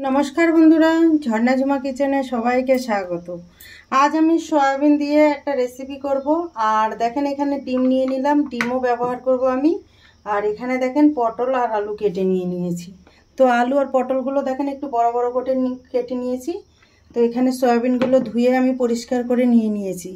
नमस्कार बंधुरा झर्णा झुमा किचेने सबाइके स्वागत। आज आमी सयाबिन दिए एक रेसिपि करब और देखें एखाने डिम निये निलाम, डिमो व्यवहार करब आमी। और एखाने देखें पटल और आलू केटे निये निয়েছি। तो आलू और पटलगुलो देखें एकटु बड़ बड़ करे केटे निয়েছি। तो एखाने सयाबिनगुलो धुए आमी परिष्कार करे निये निয়েছি।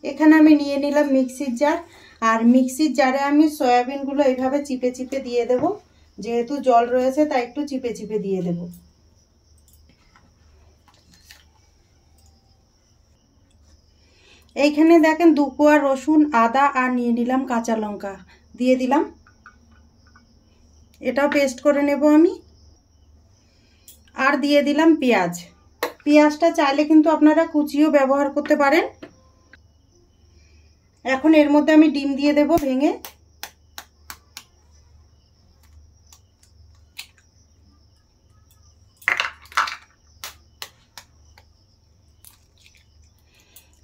एखाने आमी निये निलाम मिक्सिर जार और मिक्सिर जारे आमी सयाबिनगुलो एइभाবে चिपे चिपे दिए देब। जेहेतु जल रयेछे ताई एकटु चिपे चिपे दिए देब। এইখানে দেখেন 2 কোয়া রসুন, আদা আর নিয়ে নিলাম কাঁচা লঙ্কা দিয়ে দিলাম। এটাও পেস্ট করে নেব আমি। আর দিয়ে দিলাম পেঁয়াজ। পেঁয়াজটা চাইলে কিন্তু আপনারা কুচিও ব্যবহার করতে পারেন। এখন এর মধ্যে আমি ডিম দিয়ে দেব ভেঙে।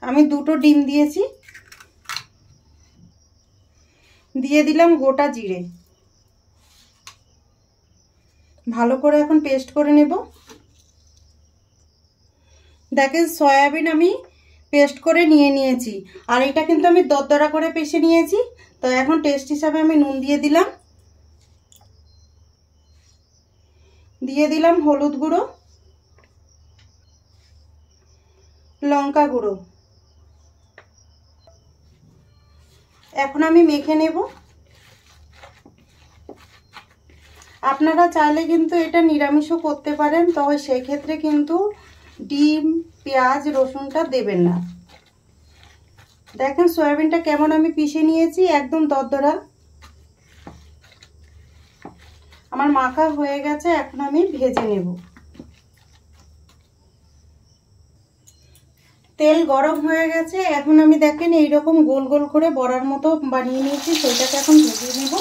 আমি দুটো ডিম দিয়েছি। দিয়ে দিলাম গোটা জিরে। ভালো করে এখন পেস্ট করে নেব। দেখেন সয়াবিন আমি পেস্ট করে নিয়ে নিয়েছি আর এটা কিন্তু আমি দরদরা করে পেষে নিয়েছি। তো এখন টেস্ট হিসাবে আমি নুন দিয়ে দিলাম। দিয়ে দিলাম হলুদ গুঁড়ো, লঙ্কা গুঁড়ো। এখন আমি মেখে নেব। আপনারা চাইলে কিন্তু এটা নিরামিষও করতে পারেন, তবে সেই ক্ষেত্রে কিন্তু ডিম, পেঁয়াজ, রসুনটা দেবেন না। দেখেন সয়াবিনটা কেমন আমি পিষে নিয়েছি, একদম দরদরা। আমার মাখা হয়ে গেছে, এখন আমি ভেজে নেব। তেল গরম হয়ে গেছে, এখন আমি দেখেন এইরকম গোল গোল করে বড়ার মতো বানিয়ে নিয়েছি, সেটাকে এখন ভেজে নেব।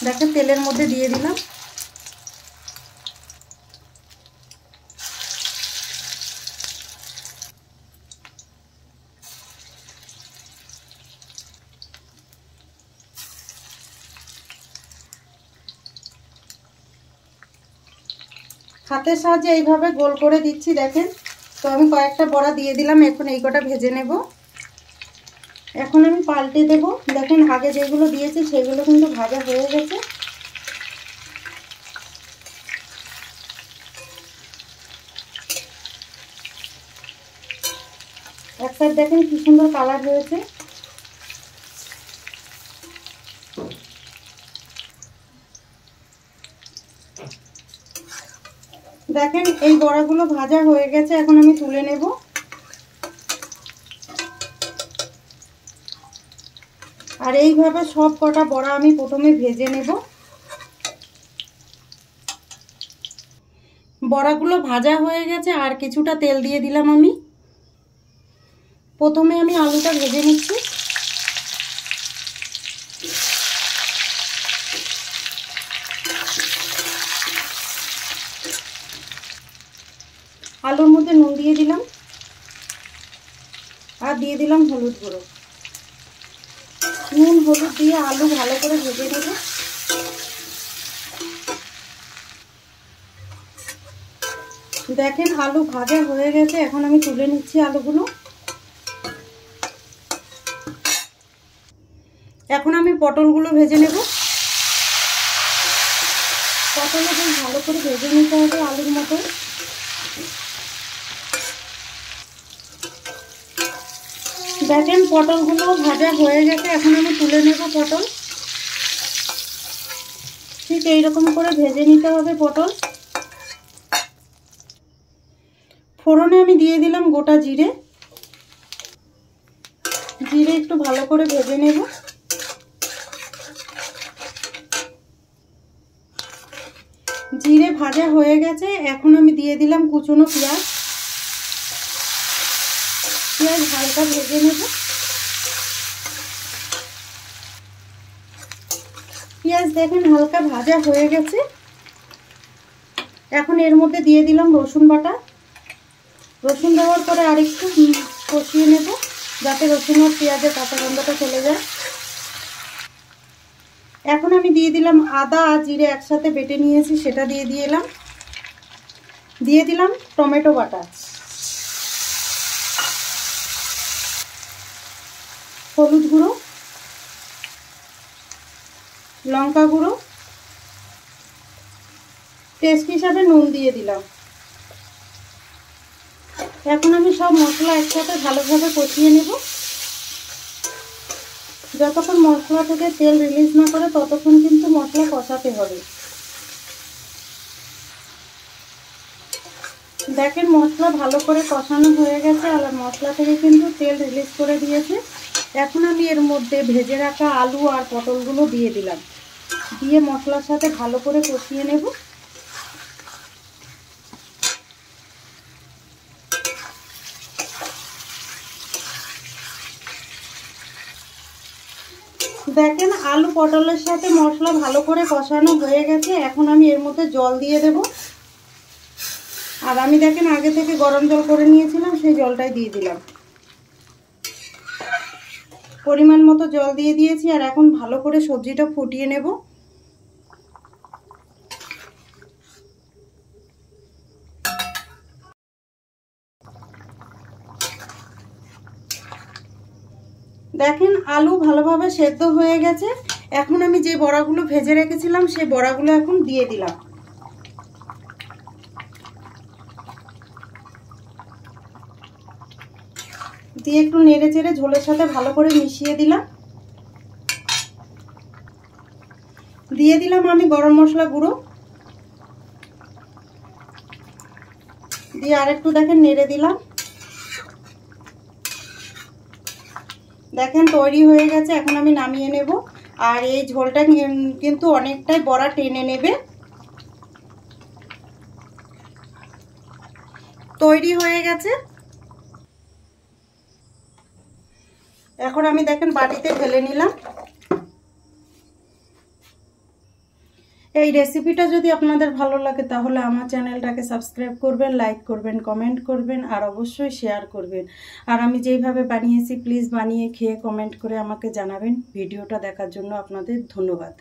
দেখেন তেলের মধ্যে দিয়ে দিলাম। হাতের সাহায্যে এইভাবে গোল করে দিচ্ছি দেখেন। তো আমি কয়েকটা বড়া দিয়ে দিলাম, এখন এই কটা ভেজে নেব। এখন আমি পাল্টে দেব। দেখেন আগে যেগুলো দিয়েছি সেগুলো কিন্তু ভাজা হয়ে গেছে। এক সাইড দেখেন কি সুন্দর কালার হয়েছে। দেখেন এই বড়াগুলো ভাজা হয়ে গেছে, এখন আমি তুলে নেব। আর এইভাবে সব কটা বড়া আমি প্রথমে ভেজে নেব। বড়াগুলো ভাজা হয়ে গেছে, আর কিছুটা তেল দিয়ে দিলাম আমি। প্রথমে আমি আলুটা ভেজে নিচ্ছি। আলুর মধ্যে নুন দিয়ে দিলাম আর দিয়ে দিলাম হলুদ গুঁড়ো। নুন হলুদ দিয়ে আলু ভালো করে ভেজে নেব। দেখেন আলু ভাজা হয়ে গেছে, এখন আমি তুলে নিচ্ছি আলুগুলো। এখন আমি পটলগুলো ভেজে নেব। পটলও বেশ ভালো করে ভেজে নিতে হবে আলুর মতো। দেখেন পটলগুলো ভাজা হয়ে গেছে, এখন আমি তুলে নেব পটল। ঠিক এইরকম করে ভেজে নিতে হবে পটল। ফোড়নে আমি দিয়ে দিলাম গোটা জিরে। জিরে একটু ভালো করে ভেজে নেব। জিরে ভাজা হয়ে গেছে, এখন আমি দিয়ে দিলাম কুচনো পেঁয়াজ। পেঁয়াজ হালকা ভেজে নেব। পেঁয়াজ দেখেন হালকা ভাজা হয়ে গেছে, এখন এর মধ্যে দিয়ে দিলাম রসুন বাটা। রসুন দেওয়ার পরে আরেকটু কষিয়ে নেব, যাতে রসুন আর পেঁয়াজের কাঁচা গন্ধটা চলে যায়। এখন আমি দিয়ে দিলাম আদা আর জিরে একসাথে বেটে নিয়েছি, সেটা দিয়ে দিলাম টমেটো বাটা, হলুদ গুঁড়ো, লঙ্কা গুঁড়ো, টেস্ট হিসাবে নুন দিয়ে দিলাম। এখন আমি সব মশলা একসাথে ভালোভাবে কষিয়ে নেব। যতক্ষণ মশলা থেকে তেল রিলিজ না করে ততক্ষণ কিন্তু মশলা কষাতে হবে। দেখেন মশলা ভালো করে কষানো হয়ে গেছে আর মশলা থেকে কিন্তু তেল রিলিজ করে দিয়েছে। এখন আমি এর মধ্যে ভেজে রাখা আলু আর পটলগুলো দিয়ে দিলাম, দিয়ে মশলার সাথে ভালো করে কষিয়ে নেব। দেখেন আলু পটলের সাথে মশলা ভালো করে কষানো হয়ে গেছে। এখন আমি এর মধ্যে জল দিয়ে দেব। আর আমি দেখেন আগে থেকে গরম জল করে নিয়েছিলাম, সেই জলটাই দিয়ে দিলাম। পরিমাণ মতো জল দিয়ে দিয়েছি আর এখন ভালো করে সবজিটা ফুটিয়ে নেব। দেখেন আলু ভালোভাবে সেদ্ধ হয়ে গেছে। এখন আমি যে বড়াগুলো ভেজে রেখেছিলাম সেই বড়াগুলো এখন দিয়ে দিলাম। দিয়ে একটু নেড়ে চেড়ে ঝোলের সাথে ভালো করে মিশিয়ে দিলাম। দিয়ে দিলাম আমি গরম মশলা গুঁড়ো, দিয়ে আরেকটু দেখেন নেড়ে দিলাম। দেখেন তৈরি হয়ে গেছে। এখন আমি নামিয়ে নেব। আর এই ঝোলটা কিন্তু অনেকটাই বড়া টেনে নেবে। তৈরি হয়ে গেছে। এখন আমি দেখেন বাটিতে ঢেলে নিলাম। এই রেসিপিটা যদি আপনাদের ভালো লাগে তাহলে আমার চ্যানেলটাকে সাবস্ক্রাইব করবেন, লাইক করবেন, কমেন্ট করবেন আর অবশ্যই শেয়ার করবেন। আর আমি যেইভাবে বানিয়েছি প্লিজ বানিয়ে খেয়ে কমেন্ট করে আমাকে জানাবেন। ভিডিওটা দেখার জন্য আপনাদের ধন্যবাদ।